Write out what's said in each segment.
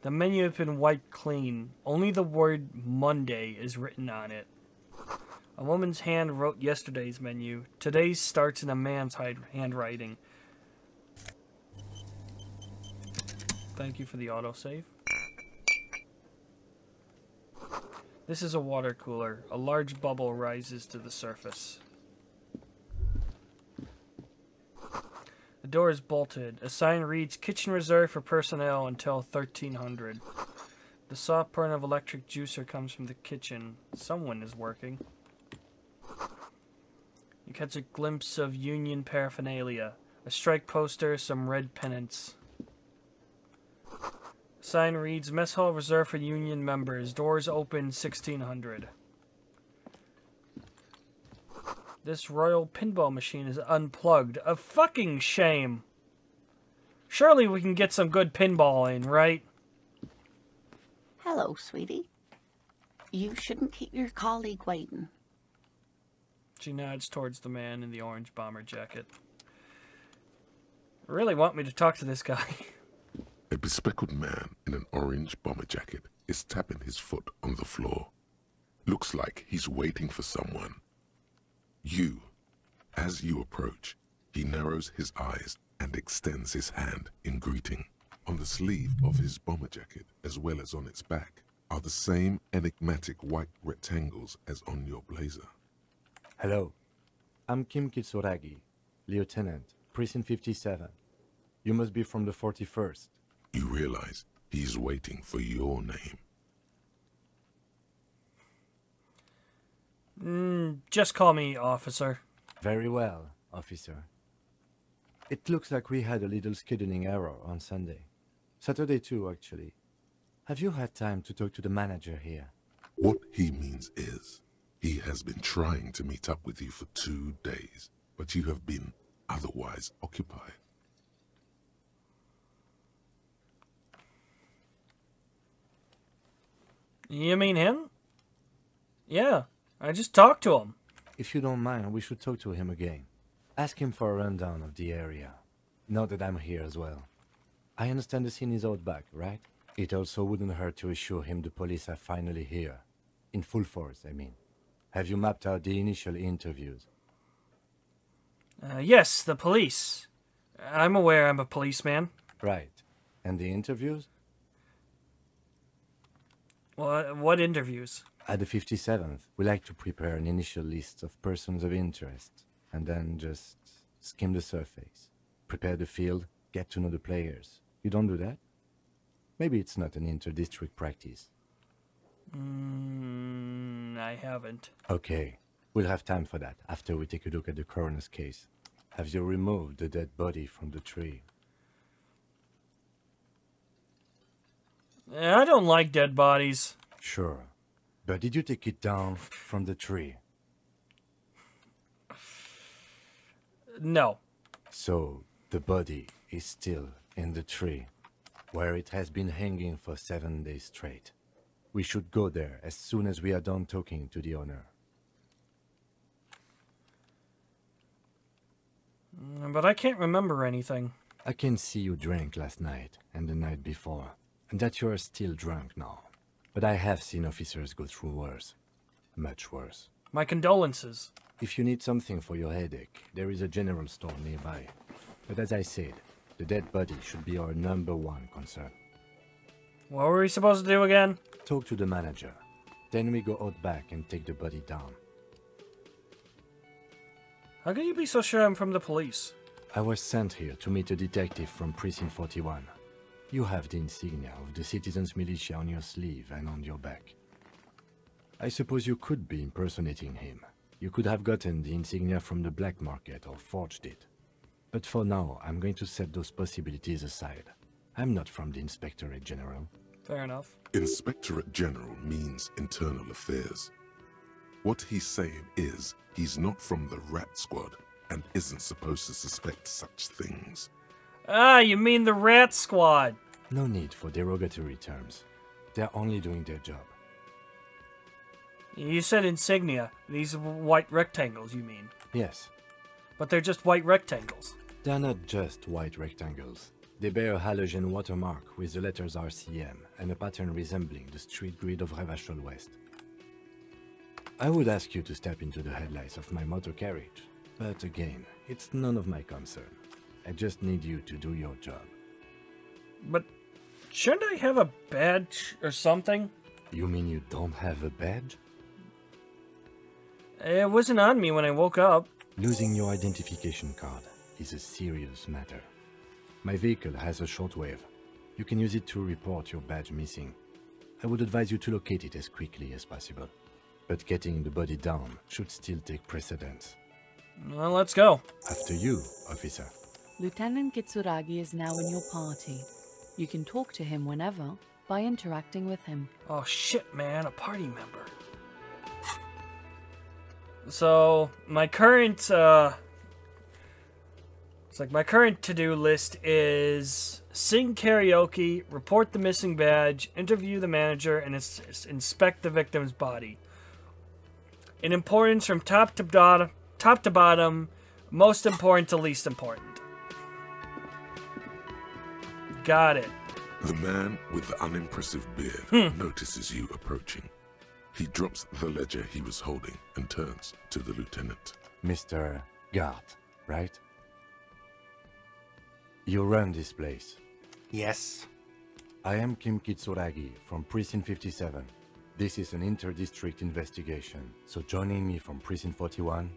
The menu has been wiped clean. Only the word Monday is written on it. A woman's hand wrote yesterday's menu. Today's starts in a man's handwriting. Thank you for the autosave. This is a water cooler. A large bubble rises to the surface. The door is bolted. A sign reads, "Kitchen reserved for personnel until 1300. The soft purr of electric juicer comes from the kitchen. Someone is working. You catch a glimpse of union paraphernalia. A strike poster, some red pennants. Sign reads, "Mess hall reserved for union members. Doors open 1600. This royal pinball machine is unplugged. A fucking shame. Surely we can get some good pinball in, right? Hello, sweetie. You shouldn't keep your colleague waiting. She nods towards the man in the orange bomber jacket. Really want me to talk to this guy. A bespectacled man in an orange bomber jacket is tapping his foot on the floor. Looks like he's waiting for someone. As you approach, he narrows his eyes and extends his hand in greeting. On the sleeve of his bomber jacket, as well as on its back, are the same enigmatic white rectangles as on your blazer. Hello, I'm Kim Kitsuragi, Lieutenant, Precinct 57. You must be from the 41st. You realize he's waiting for your name. Just call me officer. Very well, officer. It looks like we had a little scheduling error on Sunday. Saturday too, actually. Have you had time to talk to the manager here? What he means is, he has been trying to meet up with you for 2 days, but you have been otherwise occupied. You mean him? Yeah, I just talked to him. If you don't mind, we should talk to him again. Ask him for a rundown of the area. Now that I'm here as well. I understand the scene is out back, right? It also wouldn't hurt to assure him the police are finally here. In full force, I mean. Have you mapped out the initial interviews? Yes, the police. I'm aware I'm a policeman. Right. And the interviews? What interviews? At the 57th, we like to prepare an initial list of persons of interest, and then just skim the surface. Prepare the field, get to know the players. You don't do that? Maybe it's not an inter-district practice. I haven't. Okay, we'll have time for that after we take a look at the coroner's case. Have you removed the dead body from the tree? I don't like dead bodies. Sure. But did you take it down from the tree? No. So, the body is still in the tree, where it has been hanging for 7 days straight. We should go there as soon as we are done talking to the owner. But I can't remember anything. I can see you drank last night and the night before, and that you are still drunk now. But I have seen officers go through worse. Much worse. My condolences. If you need something for your headache, there is a general store nearby. But as I said, the dead body should be our #1 concern. What were we supposed to do again? Talk to the manager. Then we go out back and take the body down. How can you be so sure I'm from the police? I was sent here to meet a detective from Precinct 41. You have the insignia of the Citizens Militia on your sleeve and on your back. I suppose you could be impersonating him. You could have gotten the insignia from the black market or forged it. But for now, I'm going to set those possibilities aside. I'm not from the Inspectorate General. Fair enough. Inspectorate General means internal affairs. What he's saying is, he's not from the rat squad and isn't supposed to suspect such things. Ah, you mean the rat squad. No need for derogatory terms. They're only doing their job. You said insignia. These white rectangles, you mean? Yes. But they're just white rectangles. They're not just white rectangles. They bear a halogen watermark with the letters RCM and a pattern resembling the street grid of Revachol West. I would ask you to step into the headlights of my motor carriage, but again, it's none of my concern. I just need you to do your job. But shouldn't I have a badge or something? You mean you don't have a badge? It wasn't on me when I woke up. Losing your identification card is a serious matter. My vehicle has a shortwave. You can use it to report your badge missing. I would advise you to locate it as quickly as possible. But getting the body down should still take precedence. Well, let's go. After you, officer. Lieutenant Kitsuragi is now in your party. You can talk to him whenever by interacting with him. Oh shit, man, a party member. So, my current, my current to-do list is sing karaoke, report the missing badge, interview the manager, and inspect the victim's body. In importance from top to bottom, most important to least important. Got it. The man with the unimpressive beard notices you approaching. He drops the ledger he was holding and turns to the lieutenant. Mr. Guard, right? You run this place. Yes. I am Kim Kitsuragi from Precinct 57. This is an inter-district investigation, so joining me from Precinct 41...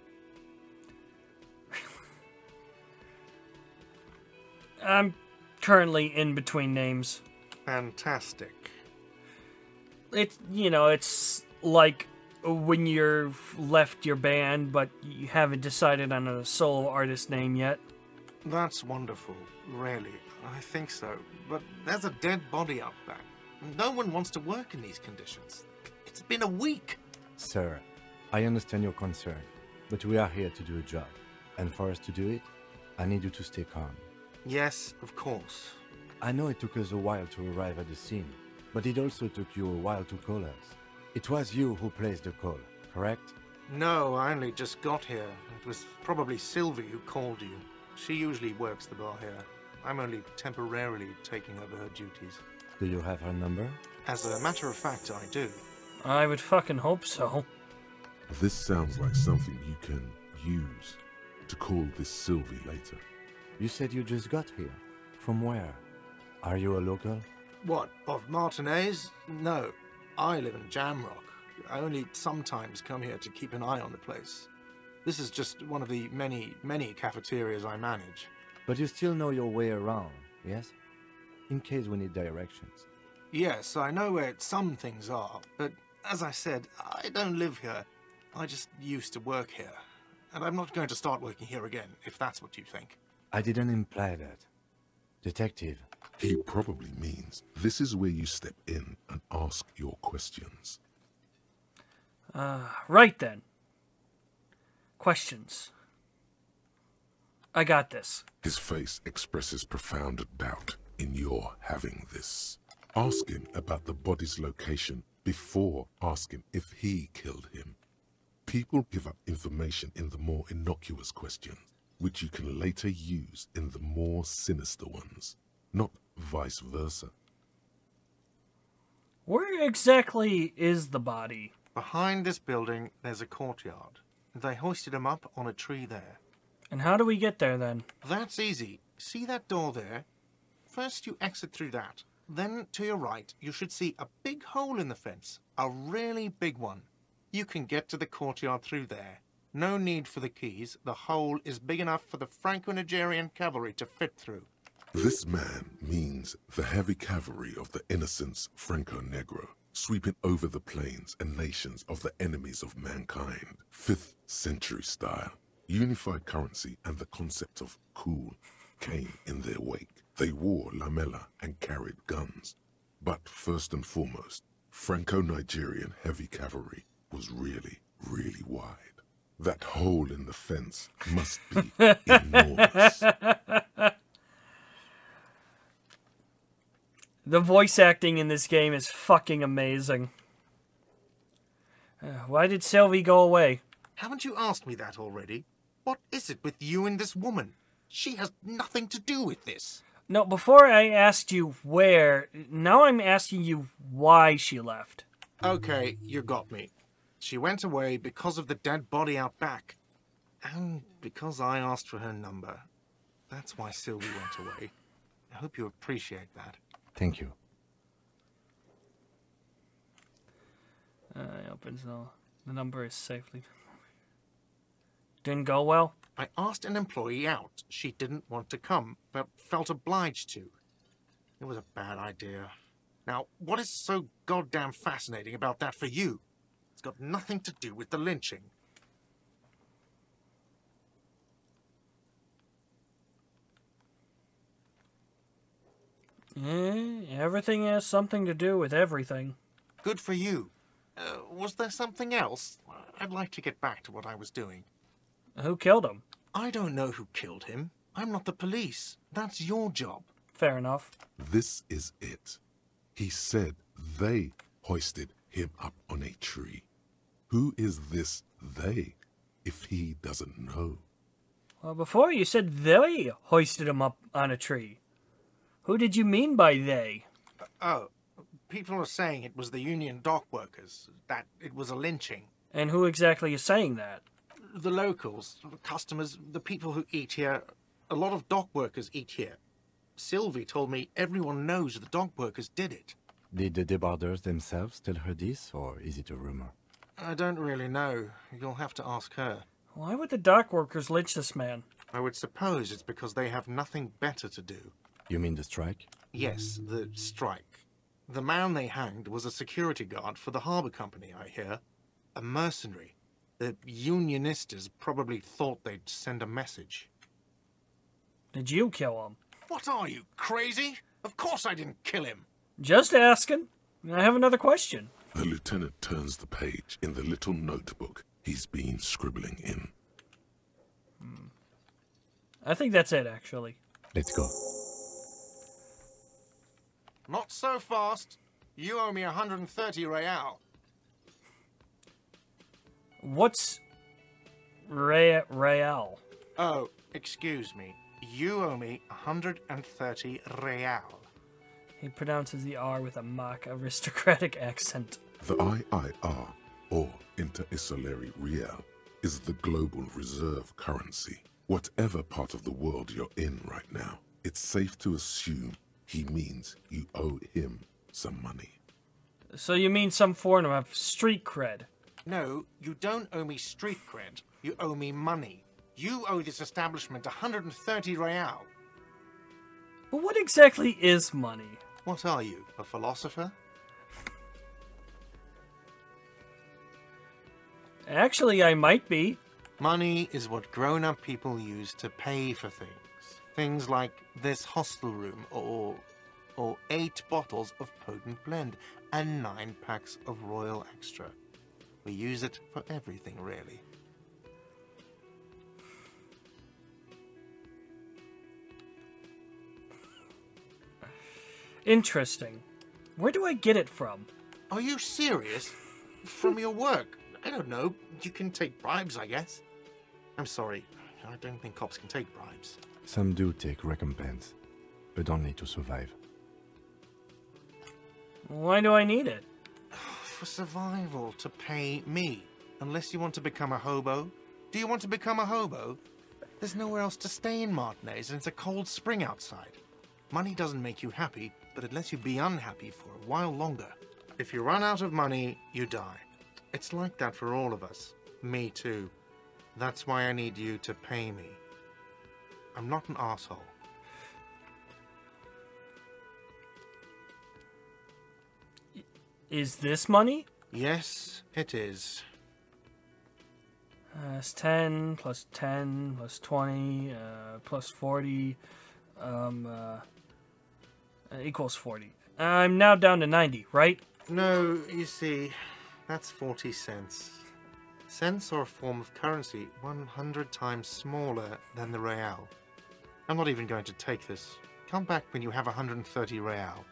I'm currently in between names. Fantastic. It's, it's like when you've left your band, but you haven't decided on a solo artist name yet. That's wonderful, really. I think so. But there's a dead body up back. No one wants to work in these conditions. It's been a week. Sir, I understand your concern, but we are here to do a job. And for us to do it, I need you to stay calm. Yes, of course. I know it took us a while to arrive at the scene, but it also took you a while to call us. It was you who placed the call, correct? No, I only just got here. It was probably Sylvie who called you. She usually works the bar here. I'm only temporarily taking over her duties. Do you have her number? As a matter of fact, I do. I would fucking hope so. This sounds like something you can use to call this Sylvie later. You said you just got here. From where? Are you a local? What, of Martinez? No, I live in Jamrock. I only sometimes come here to keep an eye on the place. This is just one of the many, many cafeterias I manage. But you still know your way around, yes? In case we need directions. Yes, I know where some things are, but as I said, I don't live here. I just used to work here. And I'm not going to start working here again, if that's what you think. I didn't imply that. Detective. He probably means this is where you step in and ask your questions. Right then. Questions. I got this. His face expresses profound doubt in your having this. Ask him about the body's location before asking if he killed him. People give up information in the more innocuous questions, which you can later use in the more sinister ones, not vice versa. Where exactly is the body? Behind this building, there's a courtyard. They hoisted him up on a tree there. And how do we get there then? That's easy. See that door there? First you exit through that. Then to your right, you should see a big hole in the fence. A really big one. You can get to the courtyard through there. No need for the keys. The hole is big enough for the Franco-Nigerian cavalry to fit through. This man means the heavy cavalry of the innocents Franco-Negro, sweeping over the plains and nations of the enemies of mankind. 5th century style. Unified currency and the concept of cool came in their wake. They wore lamella and carried guns. But first and foremost, Franco-Nigerian heavy cavalry was really, really wide. That hole in the fence must be enormous. The voice acting in this game is fucking amazing. Why did Sylvie go away? Haven't you asked me that already? What is it with you and this woman? She has nothing to do with this. No, before I asked you where, now I'm asking you why she left. Okay, you got me. She went away because of the dead body out back. And because I asked for her number. That's why Sylvie went away. I hope you appreciate that. Thank you. Opens the number is safely. Didn't go well? I asked an employee out. She didn't want to come, but felt obliged to. It was a bad idea. Now, what is so goddamn fascinating about that for you? It's got nothing to do with the lynching. Everything has something to do with everything. Good for you. Was there something else? I'd like to get back to what I was doing. Who killed him? I don't know who killed him. I'm not the police. That's your job. Fair enough. This is it. He said they hoisted him up on a tree. Who is this they, if he doesn't know? Well, before you said they hoisted him up on a tree. Who did you mean by they? Oh, people are saying it was the union dock workers, that it was a lynching. And who exactly is saying that? The locals, the customers, the people who eat here. A lot of dock workers eat here. Sylvie told me everyone knows the dock workers did it. Did the debarders themselves tell her this, or is it a rumor? I don't really know. You'll have to ask her. Why would the dock workers lynch this man? I would suppose it's because they have nothing better to do. You mean the strike? Yes, the strike. The man they hanged was a security guard for the harbour company, I hear. A mercenary. The unionistas probably thought they'd send a message. Did you kill him? What are you, crazy? Of course I didn't kill him. Just asking. I have another question. The lieutenant turns the page in the little notebook he's been scribbling in. I think that's it, actually. Let's go. Not so fast. You owe me 130 real. What's real? Oh, excuse me. You owe me 130 real. He pronounces the R with a mock aristocratic accent. The IIR, or Inter-Isolary Real, is the global reserve currency. Whatever part of the world you're in right now, it's safe to assume he means you owe him some money. So you mean some form of street cred? No, you don't owe me street cred. You owe me money. You owe this establishment 130 real. But what exactly is money? What are you, a philosopher? Actually, I might be. Money is what grown-up people use to pay for things. Things like this hostel room, or 8 bottles of potent blend, and 9 packs of Royal Extra. We use it for everything, really. Interesting. Where do I get it from? Are you serious? From your work? I don't know. You can take bribes, I guess. I'm sorry. I don't think cops can take bribes. Some do take recompense, but only to survive. Why do I need it? For survival, to pay me. Unless you want to become a hobo. Do you want to become a hobo? There's nowhere else to stay in Martinez, and it's a cold spring outside. Money doesn't make you happy, but it lets you be unhappy for a while longer. If you run out of money, you die. It's like that for all of us. Me too. That's why I need you to pay me. I'm not an asshole. Is this money? Yes, it is. It's 10 plus 10 plus 20 plus 40 equals 40. I'm now down to 90, right? No, you see, that's 40 cents. Cents are a form of currency 100 times smaller than the real. I'm not even going to take this. Come back when you have 130 real.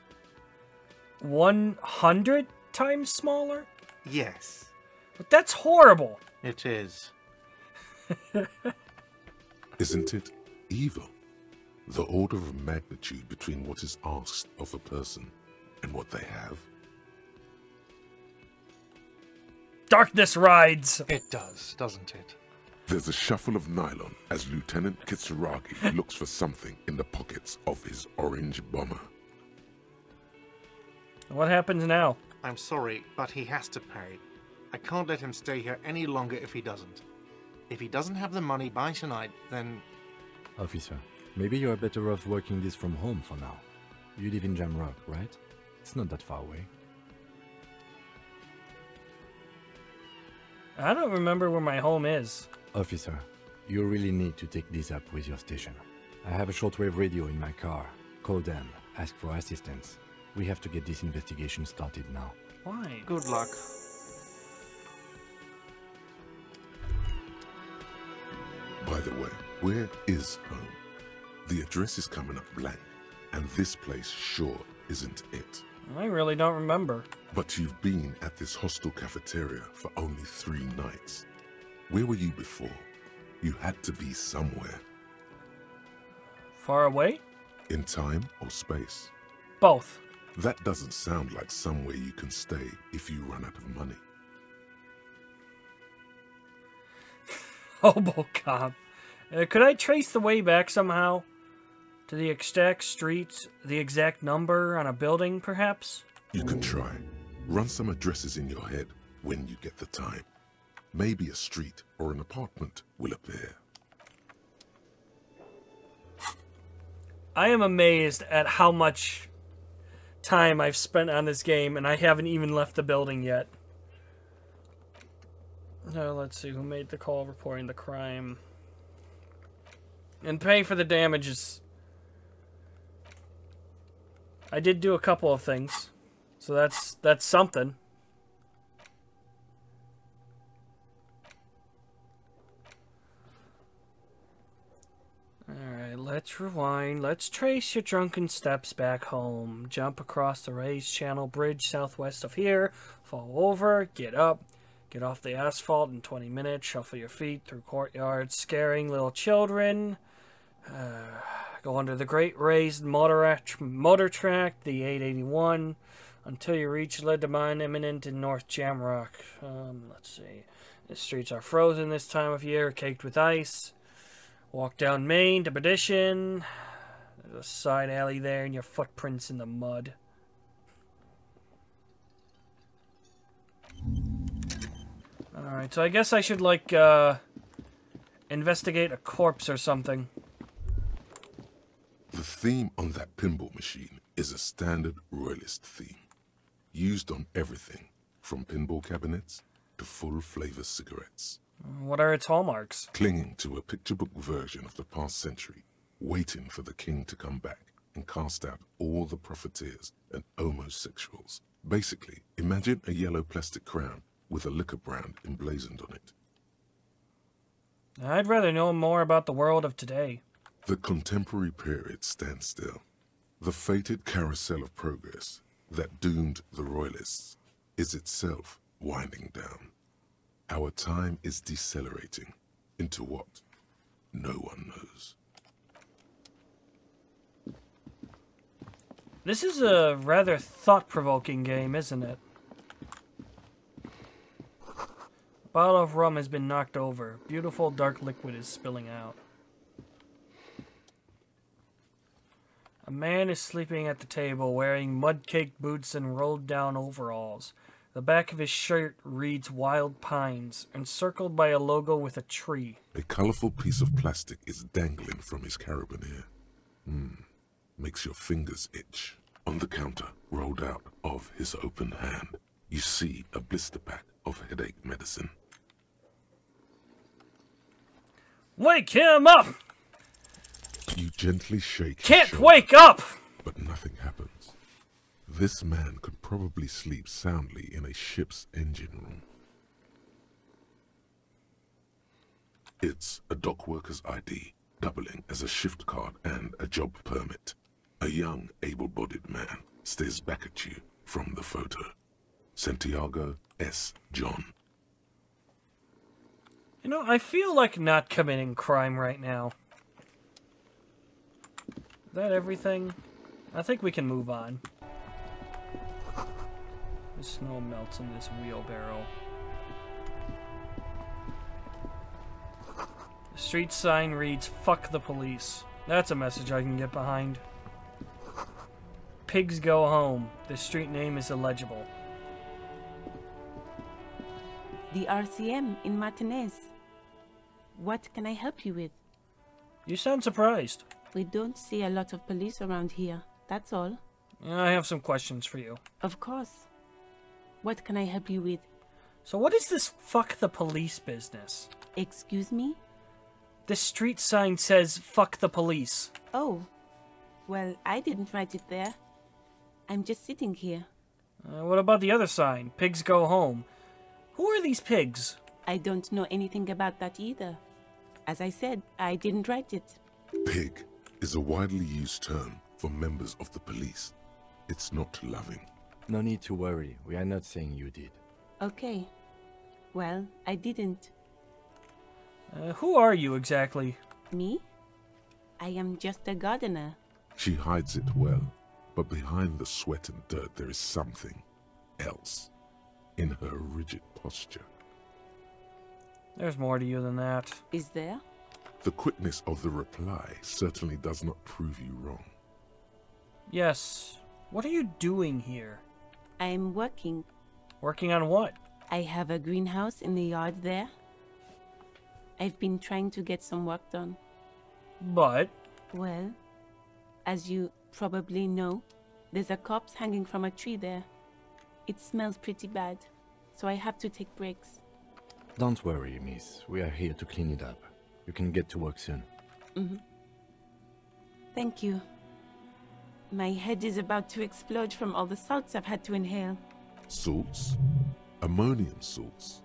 100 times smaller? Yes, But that's horrible. it is. Isn't it evil? The order of magnitude between what is asked of a person and what they have. Darkness rides! It does, doesn't it? There's a shuffle of nylon as Lieutenant Kitsuragi looks for something in the pockets of his orange bomber. What happens now? I'm sorry, but he has to pay. I can't let him stay here any longer if he doesn't. If he doesn't have the money by tonight, then... Officer, maybe you are better off working this from home for now. You live in Jamrock, right? It's not that far away. I don't remember where my home is. Officer, you really need to take this up with your station. I have a shortwave radio in my car. Call them, ask for assistance. We have to get this investigation started now. Why? Good luck. By the way, where is home? The address is coming up blank, and this place sure isn't it. I really don't remember. But you've been at this hostel cafeteria for only 3 nights. Where were you before? You had to be somewhere. Far away? In time or space? Both. That doesn't sound like somewhere you can stay if you run out of money. Hobocop. Could I trace the way back somehow? To the exact streets, the exact number on a building, perhaps? You can try. Run some addresses in your head when you get the time. Maybe a street or an apartment will appear. I am amazed at how much time I've spent on this game, and I haven't even left the building yet. Let's see, who made the call reporting the crime? And pay for the damages. I did do a couple of things, so that's something. Alright, let's rewind. Let's trace your drunken steps back home. Jump across the raised channel bridge southwest of here. Fall over, get up, get off the asphalt in 20 minutes. Shuffle your feet through courtyards, scaring little children. Go under the great raised motor track, the 881, until you reach Le Domaine Imminent in North Jamrock. Let's see. The streets are frozen this time of year, caked with ice. Walk down Main to Perdition. There's a side alley there and your footprints in the mud. Alright, so I guess I should, like, investigate a corpse or something. The theme on that pinball machine is a standard royalist theme, used on everything from pinball cabinets to full-flavor cigarettes. What are its hallmarks? Clinging to a picture book version of the past century, waiting for the king to come back and cast out all the profiteers and homosexuals. Basically, imagine a yellow plastic crown with a liquor brand emblazoned on it. I'd rather know more about the world of today. The contemporary period stands still. The fated carousel of progress that doomed the royalists is itself winding down. Our time is decelerating into what no one knows. This is a rather thought-provoking game, isn't it? A bottle of rum has been knocked over. Beautiful dark liquid is spilling out. A man is sleeping at the table wearing mud-caked boots and rolled-down overalls. The back of his shirt reads Wild Pines, encircled by a logo with a tree. A colorful piece of plastic is dangling from his carabiner. Makes your fingers itch. On the counter, rolled out of his open hand, you see a blister pack of headache medicine. Wake him up! You gently shake his Can't shoulder, wake up! but nothing happens. This man could probably sleep soundly in a ship's engine room. It's a dock worker's ID, doubling as a shift card and a job permit. A young, able-bodied man stares back at you from the photo. Santiago S. John. You know, I feel like not committing crime right now. Is that everything? I think we can move on. The snow melts in this wheelbarrow. The street sign reads, "Fuck the police." That's a message I can get behind. Pigs go home. The street name is illegible. The RCM in Martinez. What can I help you with? You sound surprised. We don't see a lot of police around here, that's all. I have some questions for you. Of course. What can I help you with? So what is this fuck the police business? Excuse me? The street sign says fuck the police. Oh. Well, I didn't write it there. I'm just sitting here. What about the other sign? Pigs go home. Who are these pigs? I don't know anything about that either. As I said, I didn't write it. Pig is a widely used term for members of the police. It's not loving. No need to worry. We are not saying you did. Okay. Well, I didn't. Who are you exactly? Me? I am just a gardener. She hides it well, but behind the sweat and dirt there is something else in her rigid posture. There's more to you than that. Is there? The quickness of the reply certainly does not prove you wrong. Yes. What are you doing here? I am working. Working on what? I have a greenhouse in the yard there. I've been trying to get some work done. But? Well, as you probably know, there's a corpse hanging from a tree there. It smells pretty bad, so I have to take breaks. Don't worry, miss. We are here to clean it up. You can get to work soon. Thank you. My head is about to explode from all the salts I've had to inhale. Salts? Ammonium salts.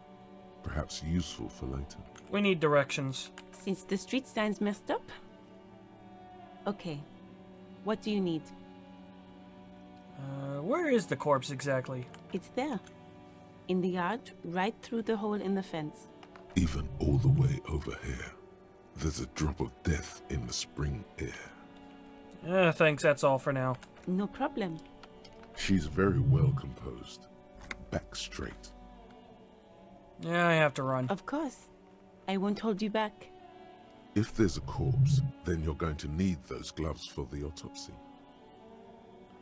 Perhaps useful for later. We need directions. Since the street sign's messed up? Okay. What do you need? Where is the corpse exactly? It's there. In the yard, right through the hole in the fence. Even all the way over here, there's a drop of death in the spring air. Thanks, that's all for now. No problem. She's very well composed. Back straight. Yeah, I have to run. Of course. I won't hold you back. If there's a corpse, then you're going to need those gloves for the autopsy.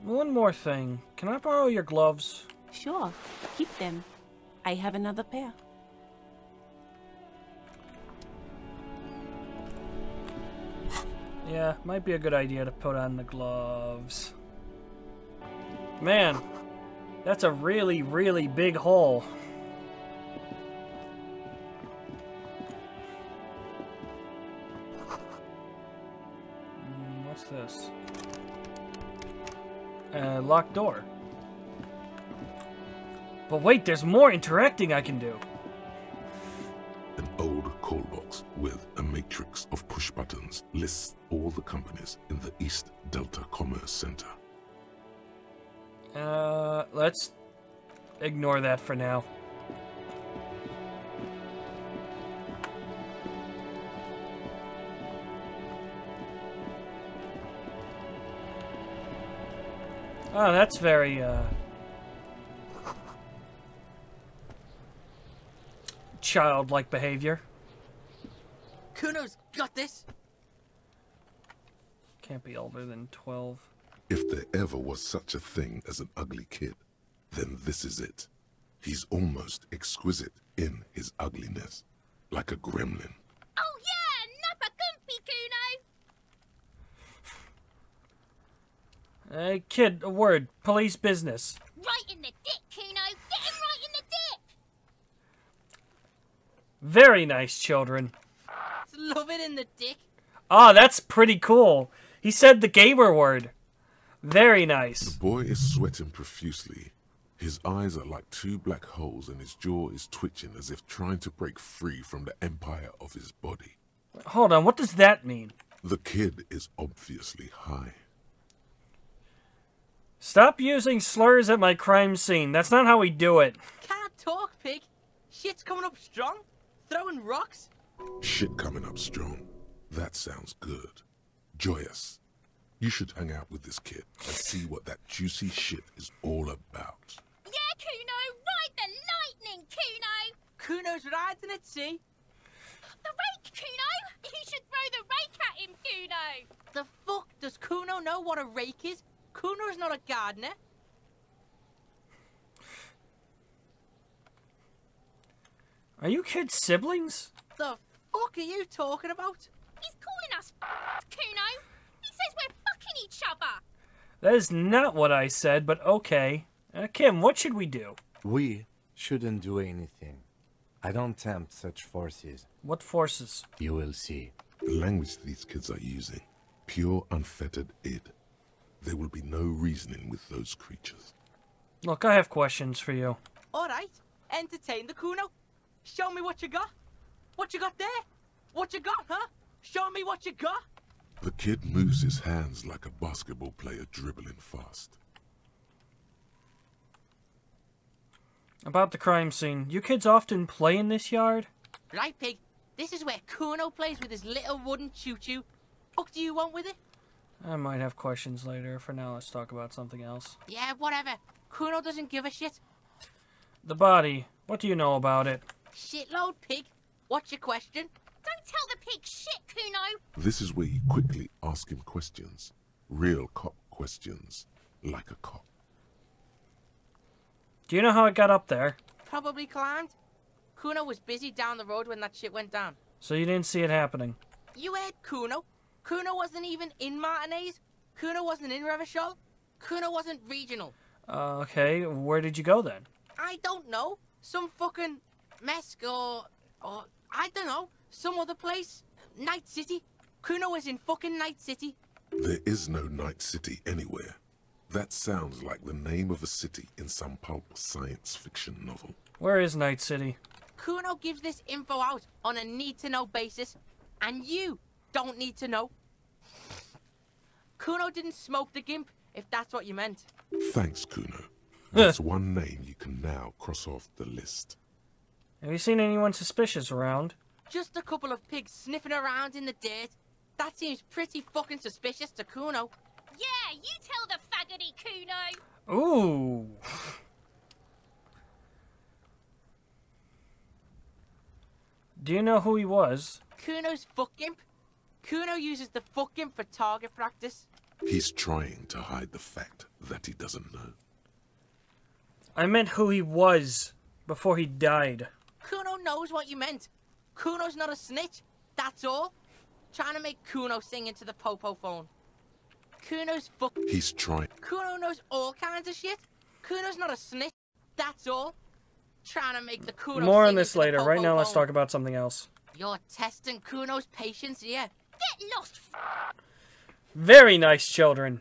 One more thing. Can I borrow your gloves? Sure. Keep them. I have another pair. Yeah, might be a good idea to put on the gloves. Man, that's a really, really big hole. What's this? Locked door. But wait, there's more interacting I can do. An old call box with a matrix of push buttons lists all the companies in the East Delta Commerce Center. Let's ignore that for now. Oh, that's very, childlike behavior. Cuno's got this. Can't be older than 12. If there ever was such a thing as an ugly kid, then this is it. He's almost exquisite in his ugliness, like a gremlin. Oh yeah, nappa gumpy, Cuno. Hey, kid, a word. Police business. Right in the dick, Cuno. Get him right in the dick. Very nice, children. Love it in the dick. Ah, that's pretty cool. He said the gamer word. Very nice. The boy is sweating profusely. His eyes are like two black holes and his jaw is twitching as if trying to break free from the empire of his body. Hold on, what does that mean? The kid is obviously high. Stop using slurs at my crime scene. That's not how we do it. Can't talk, pig. Shit's coming up strong. Throwing rocks. Shit coming up strong. That sounds good. Joyous. You should hang out with this kid and see what that juicy shit is all about. Yeah, Cuno, ride the lightning, Cuno! Cuno's riding it, see? The rake, Cuno! You should throw the rake at him, Cuno! The fuck? Does Cuno know what a rake is? Cuno's not a gardener. Are you kids siblings? The fuck are you talking about? He's calling us Cuno! He says we're fucking each other! That is not what I said, but okay. Kim, what should we do? We shouldn't do anything. I don't tempt such forces. What forces? You will see. The language these kids are using, pure unfettered id. There will be no reasoning with those creatures. Look, I have questions for you. Alright, entertain the Cuno. Show me what you got. What you got there? What you got, huh? Show me what you got. The kid moves his hands like a basketball player dribbling fast. About the crime scene, you kids often play in this yard? Right, Pig. This is where Cuno plays with his little wooden choo-choo. What do you want with it? I might have questions later. For now, let's talk about something else. Yeah, whatever. Cuno doesn't give a shit. The body. What do you know about it? Shitload, Pig. What's your question? Don't tell the pig shit, Cuno! This is where you quickly ask him questions. Real cop questions. Like a cop. Do you know how it got up there? Probably climbed. Cuno was busy down the road when that shit went down. So you didn't see it happening? You heard Cuno. Cuno wasn't even in Martinez. Cuno wasn't in Revachol. Cuno wasn't regional. Okay, where did you go then? I don't know. Some fucking Mesk or I don't know. Some other place. Night City. Cuno was in fucking Night City. There is no Night City anywhere. That sounds like the name of a city in some pulp science fiction novel. Where is Night City? Cuno gives this info out on a need-to-know basis, and you don't need to know. Cuno didn't smoke the gimp, if that's what you meant. Thanks, Cuno. That's one name you can now cross off the list. Have you seen anyone suspicious around? Just a couple of pigs sniffing around in the dirt. That seems pretty fucking suspicious to Cuno. Yeah, you tell the faggoty, Cuno! Ooh. Do you know who he was? Cuno's fuck gimp. Cuno uses the fuck gimp for target practice. He's trying to hide the fact that he doesn't know. I meant who he was before he died. Cuno knows what you meant. Cuno's not a snitch, that's all. Trying to make Cuno sing into the popo phone. Cuno's fuck. He's trying. Cuno knows all kinds of shit. Cuno's not a snitch, that's all. Trying to make the Cuno More sing on this into the later. popo Right now, let's phone. talk about something else. You're testing Cuno's patience here. Get lost, Very nice children.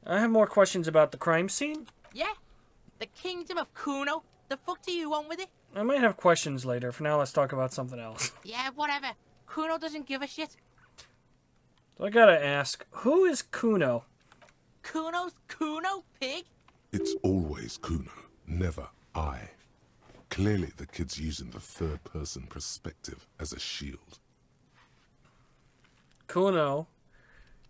I have more questions about the crime scene. Yeah? The kingdom of Cuno? The fuck do you want with it? I might have questions later. For now, let's talk about something else. Yeah, whatever. Cuno doesn't give a shit. So I gotta ask, who is Cuno? Cuno's Cuno, pig? It's always Cuno, never I. Clearly the kid's using the third-person perspective as a shield. Cuno?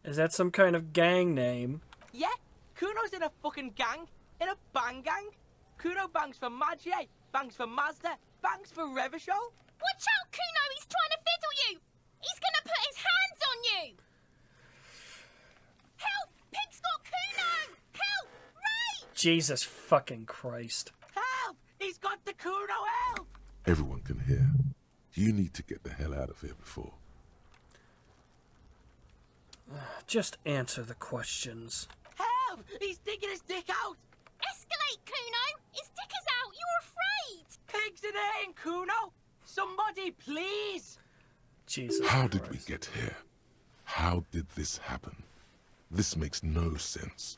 Is that some kind of gang name? Yeah, Cuno's in a fucking gang. In a bang gang. Cuno bangs for Magie, bangs for Mazda, bangs for Revachol. Watch out, Cuno! He's trying to fiddle you! He's gonna put his hands on you! Help! Pig's got Cuno! Help! Ray! Jesus fucking Christ. Help! He's got the Cuno, help! Everyone can hear. You need to get the hell out of here before. Just answer the questions. Help! He's digging his dick out! Escalate, Cuno! His dick is out! You're afraid! Pigs in here in Cuno! Somebody, please! Jesus How Christ. did we get here? How did this happen? This makes no sense.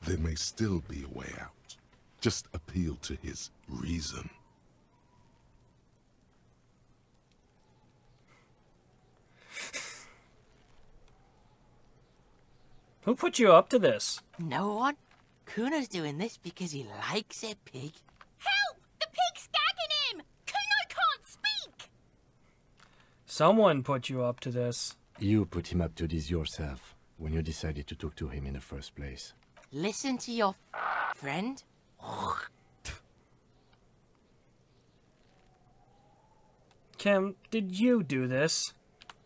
There may still be a way out. Just appeal to his reason. Who put you up to this? No one. Cuno's doing this because he likes it, pig. Help! The pig's gagging him! Cuno can't speak! Someone put you up to this. You put him up to this yourself when you decided to talk to him in the first place. Listen to your friend. Cam, did you do this?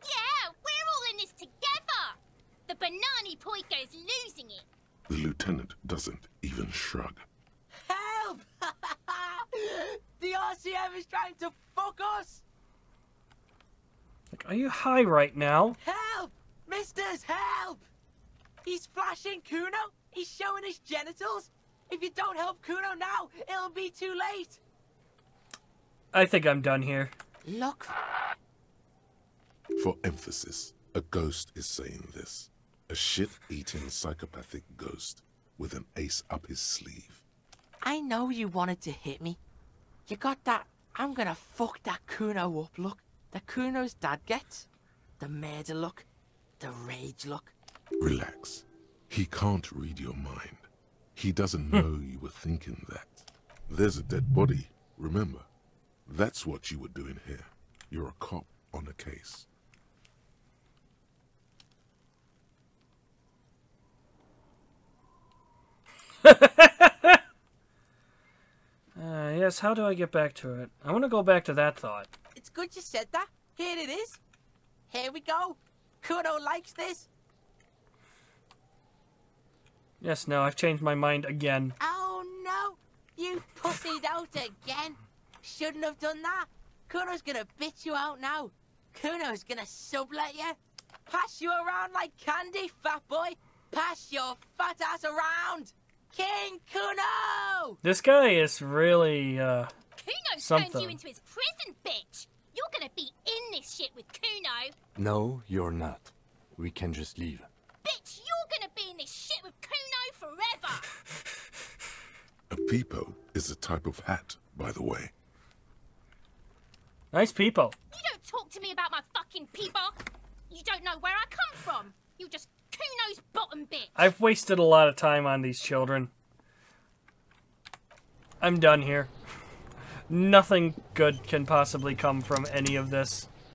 Yeah, we're all in this together. The banana poiko's losing it. The lieutenant doesn't even shrug. Help! The RCM is trying to fuck us! Like, are you high right now? Help! Misters, help! He's flashing Cuno. He's showing his genitals. If you don't help Cuno now, it'll be too late. I think I'm done here. Look. For emphasis, a ghost is saying this. A shit-eating psychopathic ghost with an ace up his sleeve. I know you wanted to hit me. You got that I'm gonna fuck that Cuno up look that Cuno's dad gets. The murder look. The rage look. Relax. He can't read your mind. He doesn't know you were thinking that. There's a dead body, remember? That's what you were doing here. You're a cop on a case. Yes, how do I get back to it? I want to go back to that thought. It's good you said that. Here it is. Here we go. Cuno likes this. Yes, no, I've changed my mind again. Oh no. You pussied out again. Shouldn't have done that. Cuno's gonna bitch you out now. Cuno's gonna sublet you. Pass you around like candy, fat boy. Pass your fat ass around. King Cuno! This guy is really, Cuno something. turned you into his prison, bitch. You're gonna be in this shit with Cuno. No, you're not. We can just leave. Bitch, you're gonna be in this shit with Cuno forever. A peepo is a type of hat, by the way. Nice people. You don't talk to me about my fucking people. You don't know where I come from. You're just Cuno's bottom bitch. I've wasted a lot of time on these children. I'm done here. Nothing good can possibly come from any of this.